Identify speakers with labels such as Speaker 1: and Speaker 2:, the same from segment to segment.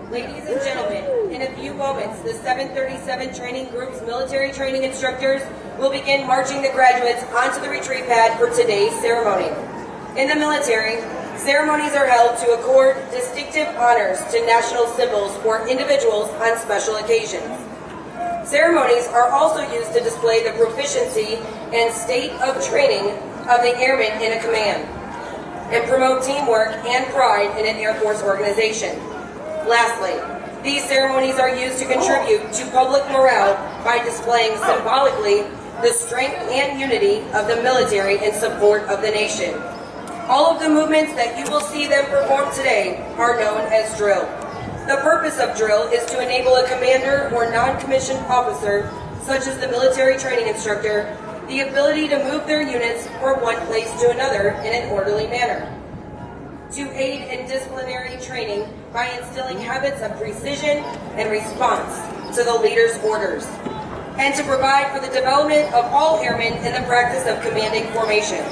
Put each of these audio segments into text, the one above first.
Speaker 1: Ladies and gentlemen, in a few moments, the 737 Training Group's military training instructors will begin marching the graduates onto the retreat pad for today's ceremony. In the military, ceremonies are held to accord distinctive honors to national symbols or individuals on special occasions. Ceremonies are also used to display the proficiency and state of training of the airmen in a command, and promote teamwork and pride in an Air Force organization. Lastly, these ceremonies are used to contribute to public morale by displaying symbolically the strength and unity of the military in support of the nation. All of the movements that you will see them perform today are known as drill. The purpose of drill is to enable a commander or non-commissioned officer, such as the military training instructor, the ability to move their units from one place to another in an orderly manner, to aid in disciplinary training by instilling habits of precision and response to the leader's orders, and to provide for the development of all airmen in the practice of commanding formations.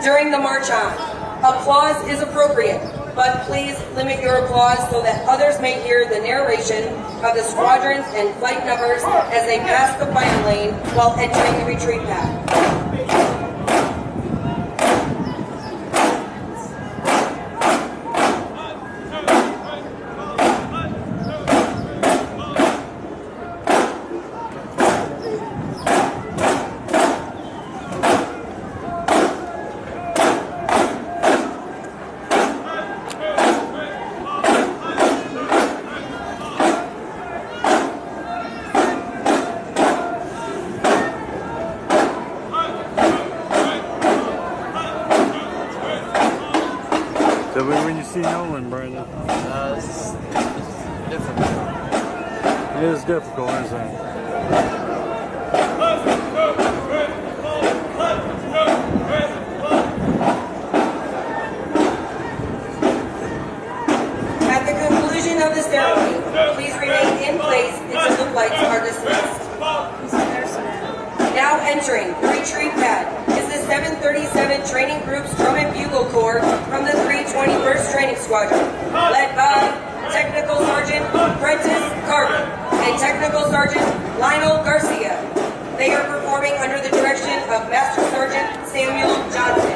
Speaker 1: During the march on, applause is appropriate, but please limit your applause so that others may hear the narration of the squadrons and flight numbers as they pass the flight lane while entering the retreat pad.
Speaker 2: So when you see Nolan, Brandon?
Speaker 3: It's difficult.
Speaker 2: It is difficult, isn't it?
Speaker 1: At the conclusion of the ceremony, please remain in place until the flights are dismissed. Now entering the retreat pad is the 737 Training Group's Drum and Bugle Corps from the 321st Training Squadron, led by Technical Sergeant Prentice Carter and Technical Sergeant Lionel Garcia. They are performing under the direction of Master Sergeant Samuel Johnson.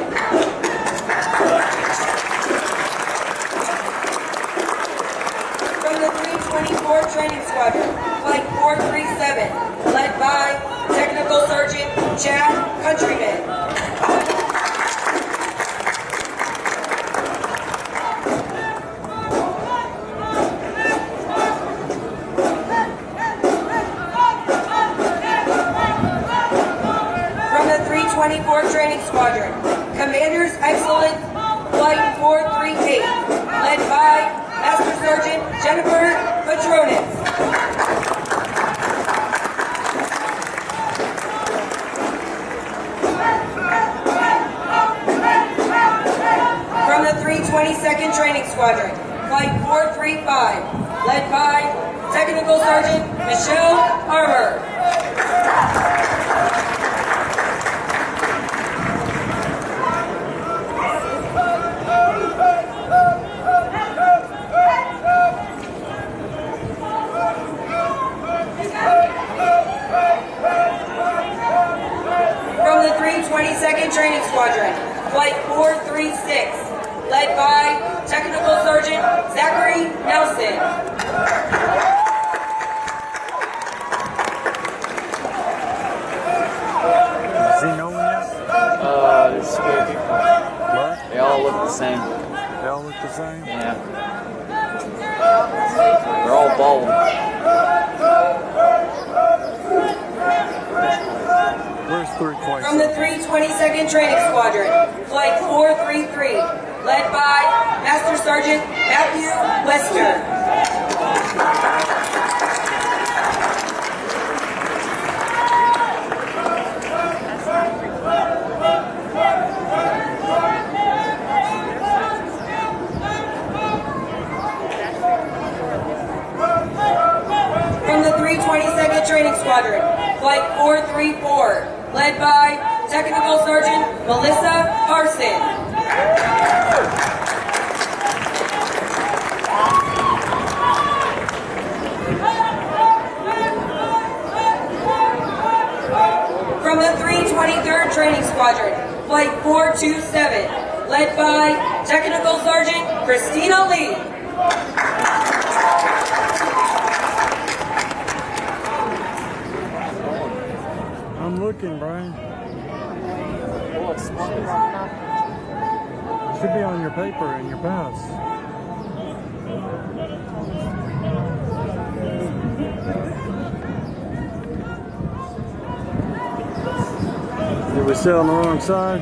Speaker 1: From the 324 Training Squadron, Flight 437, led by Technical Sergeant Chad Countryman. From the 324 Training Squadron, Commander's Excellent Flight 438, led by Master Sergeant Jennifer Patronis. From the 322nd Training Squadron, Flight 435, led by Technical Sergeant Michelle Armour. From the 322nd Training Squadron, Flight 436, led by Technical Sergeant Zachary Nelson.
Speaker 2: Has he known yet?
Speaker 3: It's good.
Speaker 2: What?
Speaker 3: They all look the same.
Speaker 2: They all look the same?
Speaker 3: Yeah. They're all bald.
Speaker 2: Where's 320?
Speaker 1: From the 322nd Training Squadron, Flight 433, led by Master Sergeant Matthew Wester. From the 322nd Training Squadron, Flight 434, led by Technical Sergeant Melissa Carson. 323rd Training Squadron, Flight 427, led by Technical Sergeant Christina Lee.
Speaker 2: I'm looking, Brian. Should be on your paper in your pass. Did we sit on the wrong side?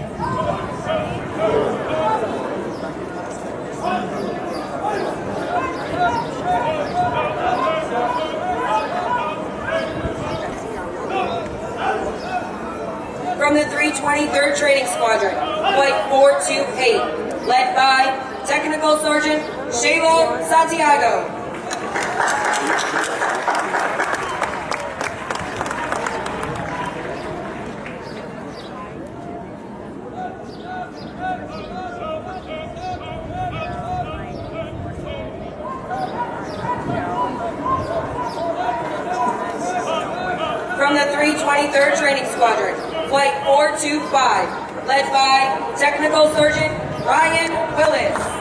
Speaker 1: From the 323rd Training Squadron, Flight 428, led by Technical Sergeant Shayla Santiago. From the 323rd Training Squadron, Flight 425, led by Technical Sergeant Ryan Willis.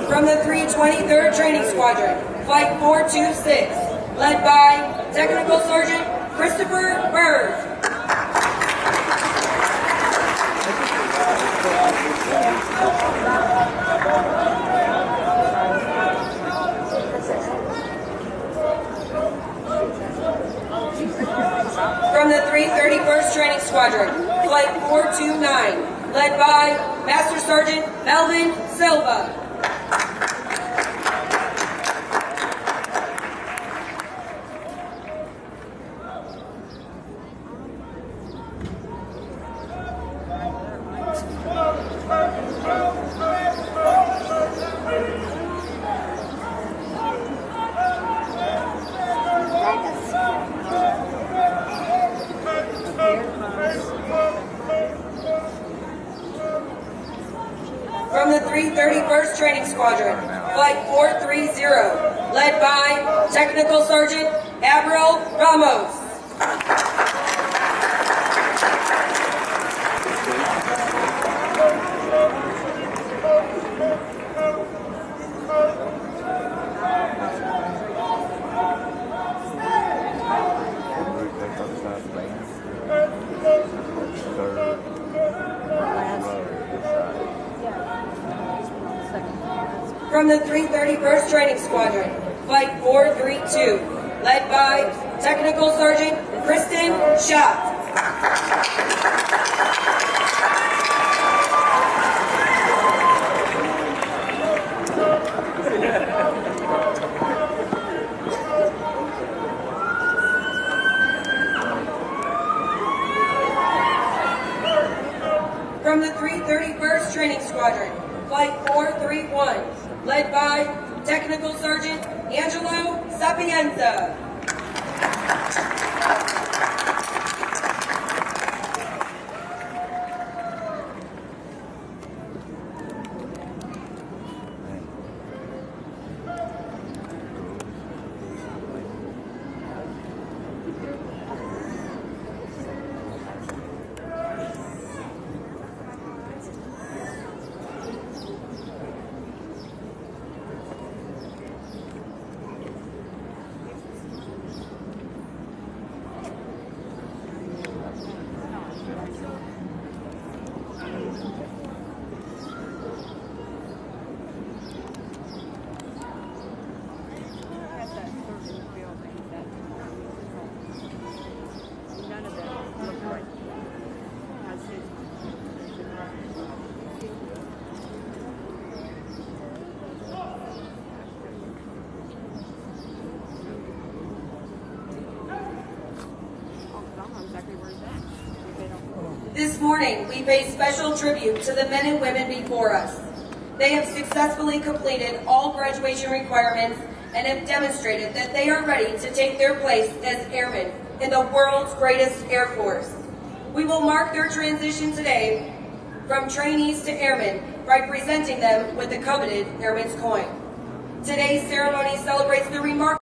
Speaker 1: From the 323rd Training Squadron, Flight 426, led by Technical Sergeant Christopher Bird. From the 331st Training Squadron, Flight 429, led by Master Sergeant Melvin Silva. From the 331st Training Squadron, Flight 430, led by Technical Sergeant Avril Ramos. From the 331st Training Squadron, Flight 432, led by Technical Sergeant Kristen Schott. From the 331st Training Squadron, Flight 431, led by Technical Sergeant Angelo Sapienza. This morning, we pay special tribute to the men and women before us. They have successfully completed all graduation requirements and have demonstrated that they are ready to take their place as airmen in the world's greatest Air Force. We will mark their transition today from trainees to airmen by presenting them with the coveted Airman's Coin. Today's ceremony celebrates the remarkable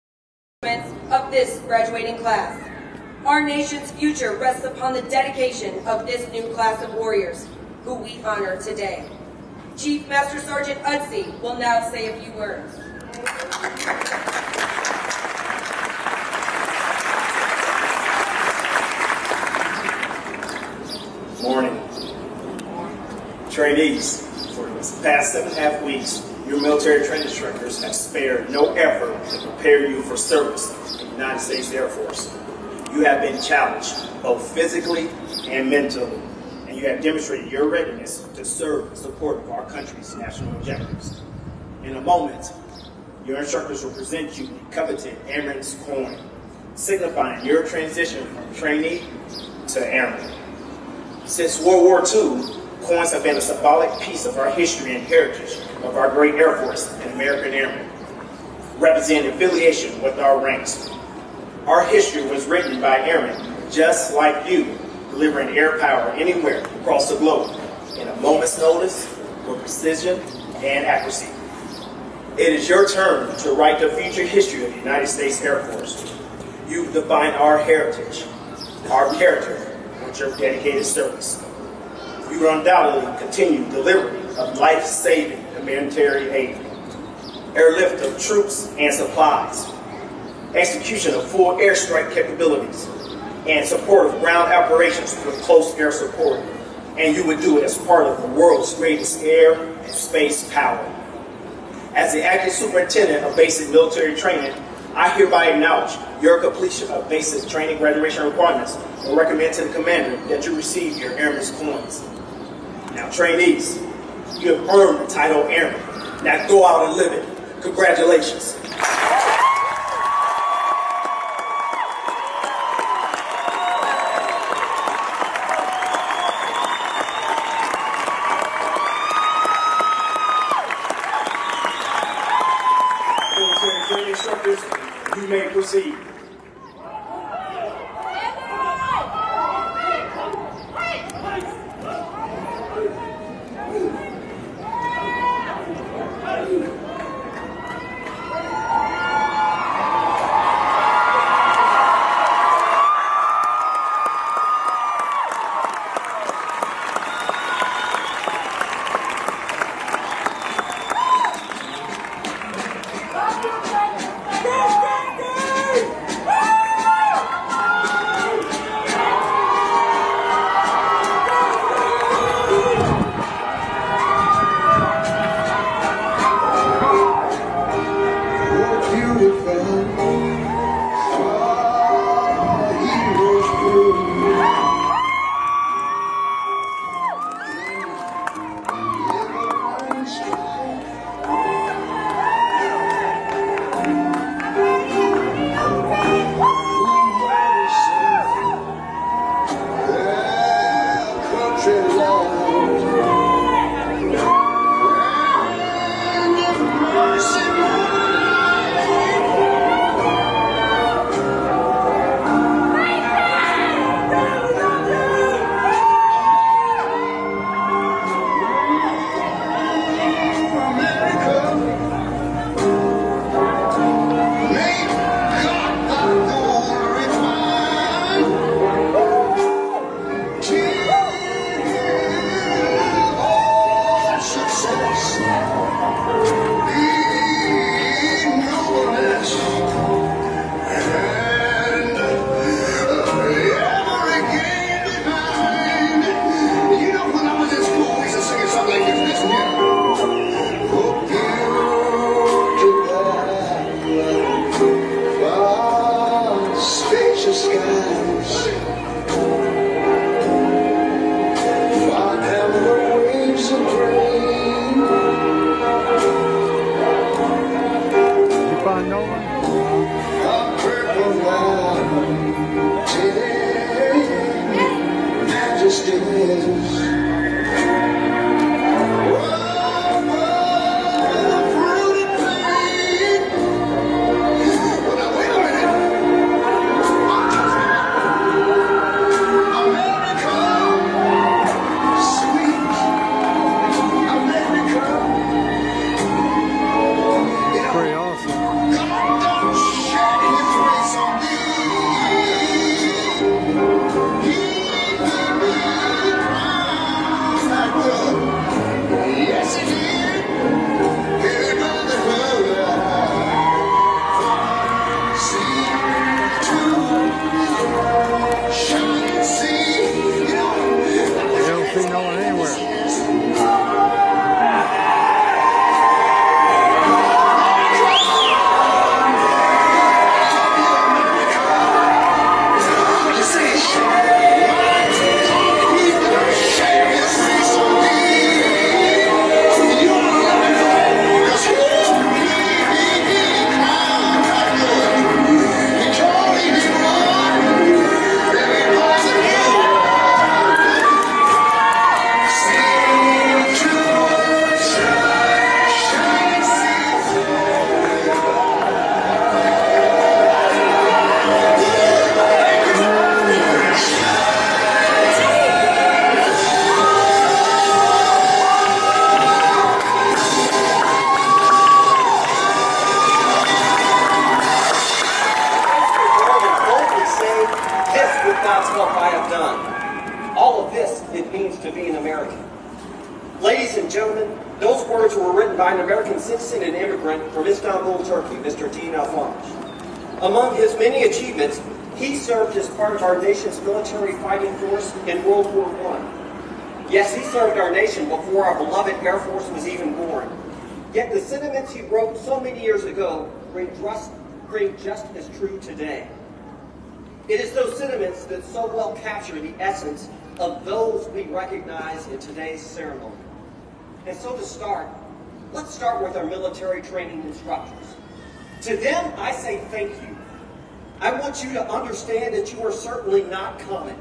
Speaker 1: achievements of this graduating class. Our nation's future rests upon the dedication of this new class of warriors, who we honor today. Chief Master Sergeant Udsey will now say a few words.
Speaker 4: Morning. Trainees, for the past 7.5 weeks, your military training instructors have spared no effort to prepare you for service in the United States Air Force. You have been challenged, both physically and mentally, and you have demonstrated your readiness to serve in support of our country's national objectives. In a moment, your instructors will present you the coveted Airman's Coin, signifying your transition from trainee to airman. Since World War II, coins have been a symbolic piece of our history and heritage of our great Air Force and American Airmen, representing affiliation with our ranks. Our history was written by airmen just like you, delivering air power anywhere across the globe in a moment's notice with precision and accuracy. It is your turn to write the future history of the United States Air Force. You've defined our heritage, our character, with your dedicated service. You will undoubtedly continue delivery of life-saving humanitarian aid, airlift of troops and supplies, execution of full airstrike capabilities, and support of ground operations with close air support, and you would do it as part of the world's greatest air and space power. As the acting superintendent of basic military training, I hereby acknowledge your completion of basic training graduation requirements and recommend to the commander that you receive your Airman's Coins. Now, trainees, you have earned the title Airman. Now go out and live it. Congratulations. Military training instructors, you may proceed.
Speaker 5: Those words were written by an American citizen and immigrant from Istanbul, Turkey, Mr. Danielle. Among his many achievements, he served as part of our nation's military fighting force in World War I. Yes, he served our nation before our beloved Air Force was even born. Yet the sentiments he wrote so many years ago ring just as true today. It is those sentiments that so well capture the essence of those we recognize in today's ceremony. And so to start, let's start with our military training instructors. To them, I say thank you. I want you to understand that you are certainly not common.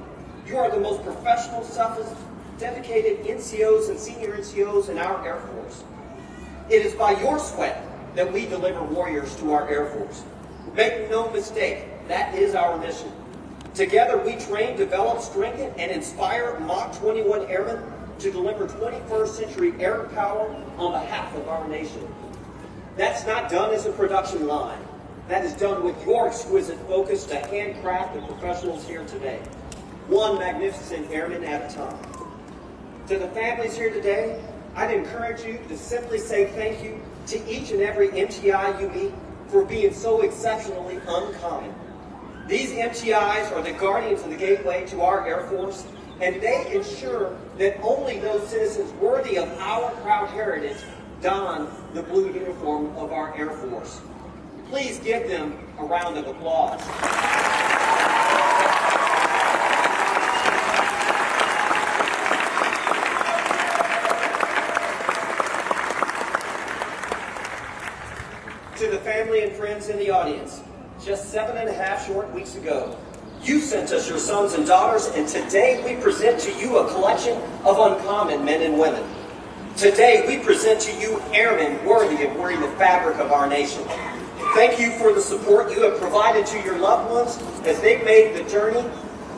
Speaker 5: You are the most professional, selfless, dedicated NCOs and senior NCOs in our Air Force. It is by your sweat that we deliver warriors to our Air Force. Make no mistake, that is our mission. Together we train, develop, strengthen, and inspire Mach 21 Airmen to deliver 21st century air power on behalf of our nation. That's not done as a production line. That is done with your exquisite focus to handcraft the professionals here today, one magnificent airman at a time. To the families here today, I'd encourage you to simply say thank you to each and every MTI you meet for being so exceptionally uncommon. These MTIs are the guardians of the gateway to our Air Force, and they ensure that only those citizens worthy of our proud heritage don the blue uniform of our Air Force. Please give them a round of applause. To the family and friends in the audience, just 7.5 short weeks ago, you sent us your sons and daughters, and today we present to you a collection of uncommon men and women. Today we present to you airmen worthy of wearing the fabric of our nation. Thank you for the support you have provided to your loved ones as they've made the journey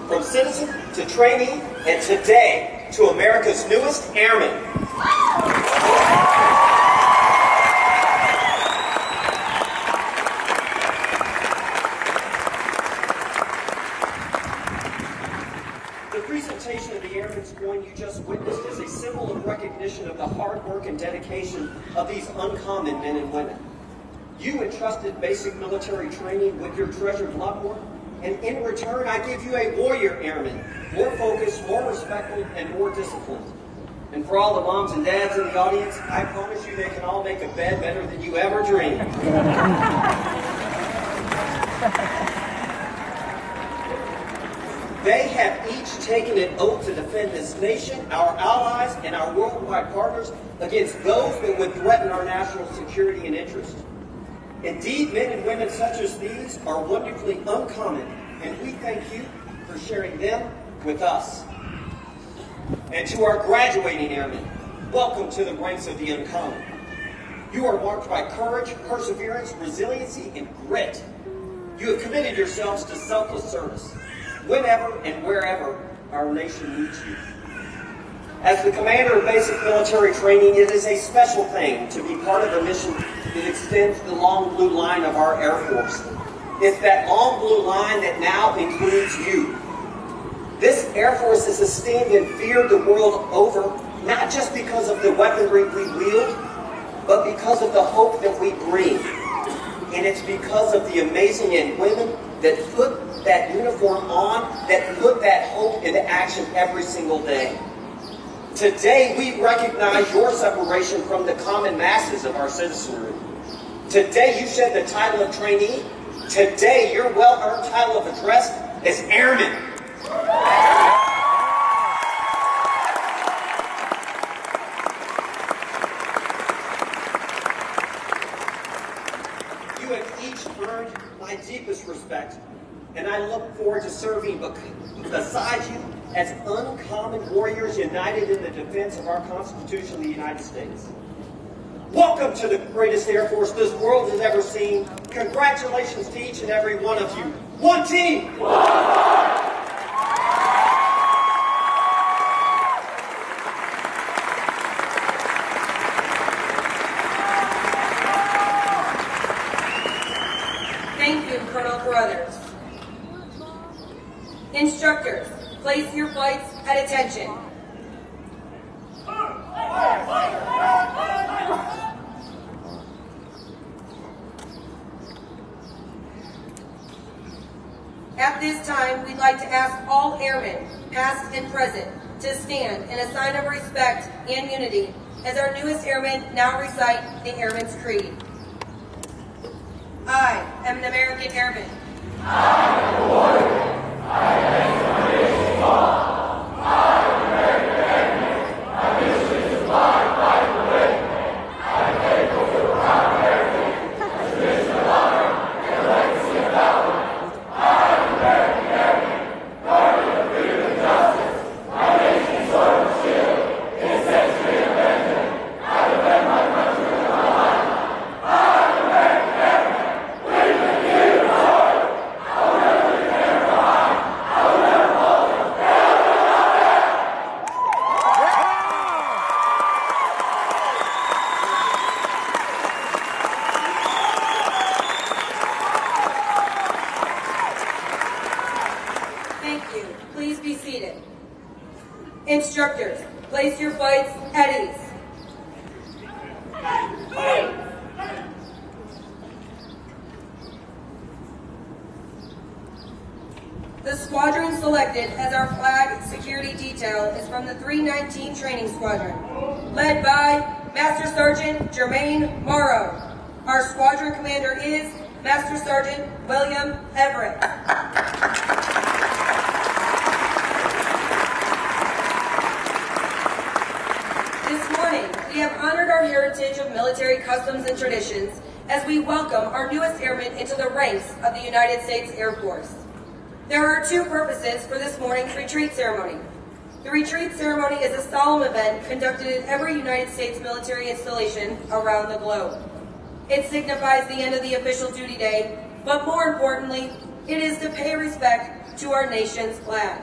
Speaker 5: from citizen to trainee, and today to America's newest airmen. The presentation of the Airman's coin you just witnessed is a symbol of recognition of the hard work and dedication of these uncommon men and women. You entrusted basic military training with your treasured loved one, and in return I give you a warrior airman, more focused, more respectful, and more disciplined. And for all the moms and dads in the audience, I promise you they can all make a bed better than you ever dreamed. They have each taken an oath to defend this nation, our allies, and our worldwide partners against those that would threaten our national security and interest. Indeed, men and women such as these are wonderfully uncommon, and we thank you for sharing them with us. And to our graduating airmen, welcome to the ranks of the uncommon. You are marked by courage, perseverance, resiliency, and grit. You have committed yourselves to selfless service, whenever and wherever our nation needs you. As the commander of basic military training, it is a special thing to be part of a mission that extends the long blue line of our Air Force. It's that long blue line that now includes you. This Air Force is esteemed and feared the world over, not just because of the weaponry we wield, but because of the hope that we bring. And it's because of the amazing men and women that put that uniform on, that put that hope into action every single day. Today, we recognize your separation from the common masses of our citizenry. Today, you shed the title of trainee. Today, your well-earned title of address is airman. You have each earned my deepest respect, and I look forward to serving beside you as uncommon warriors united in the defense of our Constitution of the United States. Welcome to the greatest Air Force this world has ever seen. Congratulations to each and every one of you. One team!
Speaker 1: Thank you, Colonel Carruthers. Instructors, place your flights at attention. At this time, we'd like to ask all airmen, past and present, to stand in a sign of respect and unity as our newest airmen now recite the Airman's Creed. I am an American airman. I am a warrior. I am a nation's law. I am an American airman. My mission is to fly, fight, and win. I am faithful to the proud American, a tradition of honor and a legacy of valor. I am an American airman, guardian of freedom and justice. My nation's sword and shield, its century of vengeance. I defend my country with my life. I am an American airman. Instructors, place your flights at ease. The squadron selected as our flag security detail is from the 319 Training Squadron, led by Master Sergeant Jermaine Morrow. Our squadron commander is Master Sergeant William Everett. We have honored our heritage of military customs and traditions as we welcome our newest airmen into the ranks of the United States Air Force. There are two purposes for this morning's retreat ceremony. The retreat ceremony is a solemn event conducted at every United States military installation around the globe. It signifies the end of the official duty day, but more importantly, it is to pay respect to our nation's flag.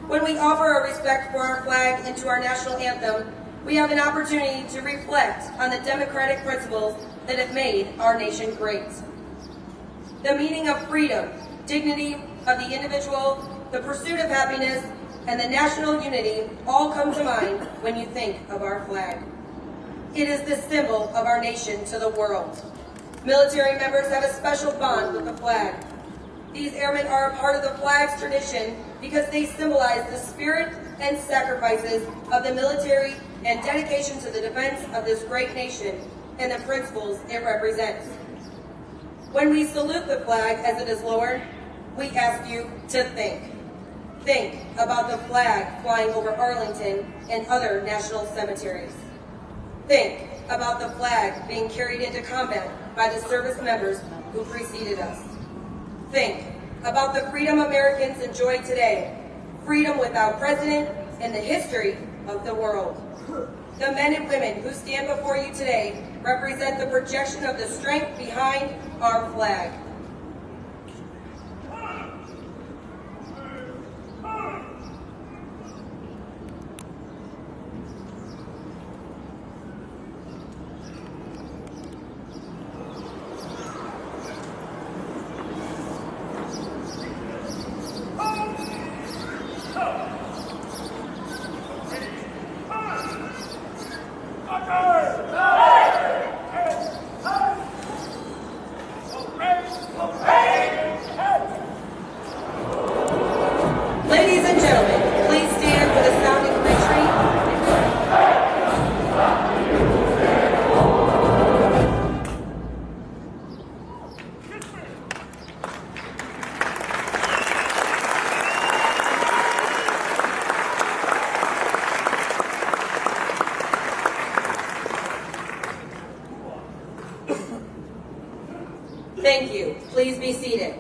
Speaker 1: When we offer our respect for our flag and to our national anthem, we have an opportunity to reflect on the democratic principles that have made our nation great. The meaning of freedom, dignity of the individual, the pursuit of happiness, and the national unity all come to mind when you think of our flag. It is the symbol of our nation to the world. Military members have a special bond with the flag. These airmen are a part of the flag's tradition because they symbolize the spirit and sacrifices of the military and dedication to the defense of this great nation and the principles it represents. When we salute the flag as it is lowered, we ask you to think. Think about the flag flying over Arlington and other national cemeteries. Think about the flag being carried into combat by the service members who preceded us. Think about the freedom Americans enjoy today, freedom without precedent in the history of the world. The men and women who stand before you today represent the projection of the strength behind our flag. Ladies and gentlemen, please stand for the sounding of retreat. Thank you. Please be seated.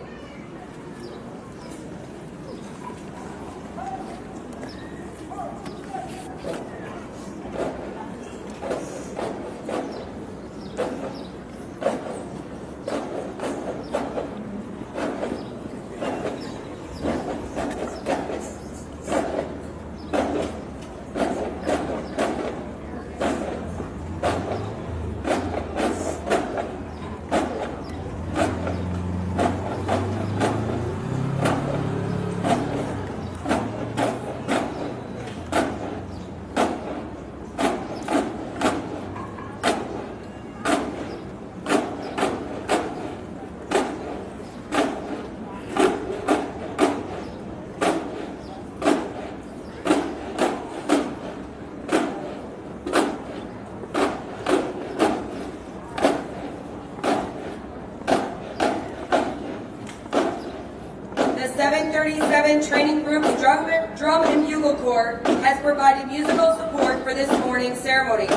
Speaker 1: 737 Training Group's Drum and Bugle Corps has provided musical support for this morning's ceremony.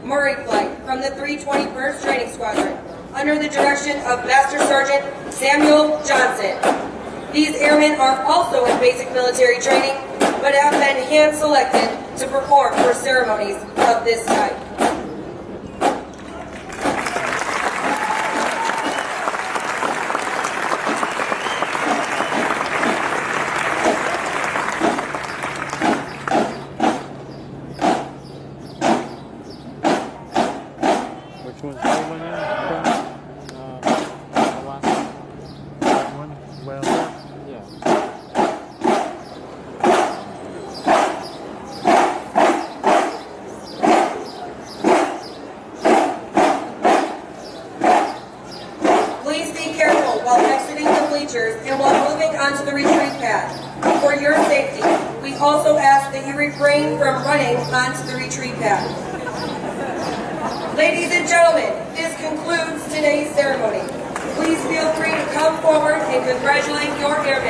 Speaker 1: Murray Flight from the 321st Training Squadron, under the direction of Master Sergeant Samuel Johnson. These airmen are also in basic military training, but have been hand-selected to perform for ceremonies of this type.
Speaker 2: Which one's the one now? The last one. That one? Well, yeah.
Speaker 1: Please be careful while exiting the bleachers and while moving onto the retreat pad. For your safety, we also ask that you refrain from running onto the retreat pad. Ladies and gentlemen, this concludes today's ceremony. Please feel free to come forward and congratulate your airmen.